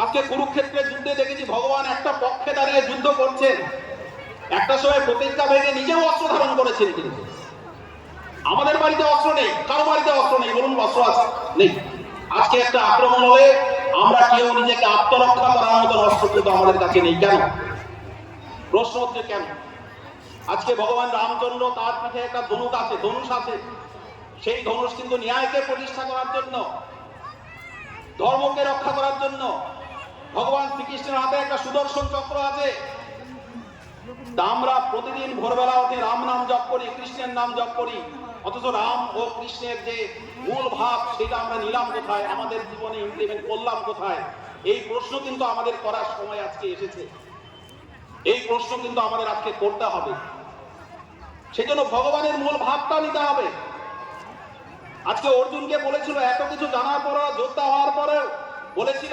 আজকে কুরুক্ষেত্রের যুদ্ধে দেখেছি ভগবান একটা পক্ষে দাঁড়িয়ে যুদ্ধ করছেন, একটা সময় প্রতিজ্ঞা ভেঙে নিজেও অস্ত্র ধারণ করেছেন। কিন্তু আমাদের বাড়িতে অস্ত্র নেই, কারো বাড়িতে অস্ত্র নেই, বলুন অস্ত্র আছে নেই। আজকে একটা আক্রমণ হলে আমরা কেউ নিজেকে আত্মরক্ষা করার মতো অস্ত্র কিন্তু আমাদের কাছে নেই। কেন? প্রশ্ন হচ্ছে কেন? আজকে ভগবান রামচন্দ্র তার পিঠে একটা ধনুক আছে, ধনুষ আছে। সেই ধনুষ কিন্তু ন্যায়কে প্রতিষ্ঠা করার জন্য, ধর্মকে রক্ষা করার জন্য। ভগবান শ্রীকৃষ্ণের হাতে একটা সুদর্শন চক্র আছে। আমরা প্রতিদিন ভোরবেলা উঠে রাম নাম জপ করি, কৃষ্ণের নাম জপ করি, অথচ রাম ও কৃষ্ণের যে মূল ভাব সেটা আমরা নিলাম কোথায়, আমাদের জীবনে ইমপ্লিমেন্ট করলাম কোথায়? এই প্রশ্ন কিন্তু আমাদের করার সময় আজকে এসেছে। এই প্রশ্ন কিন্তু আমাদের আজকে করতে হবে। সেজন্য ভগবানের মূল ভাবটা নিতে হবে। আজকে অর্জুনকে বলেছিল, এত কিছু জানার পর, যোদ্ধা হওয়ার পরেও বলেছিল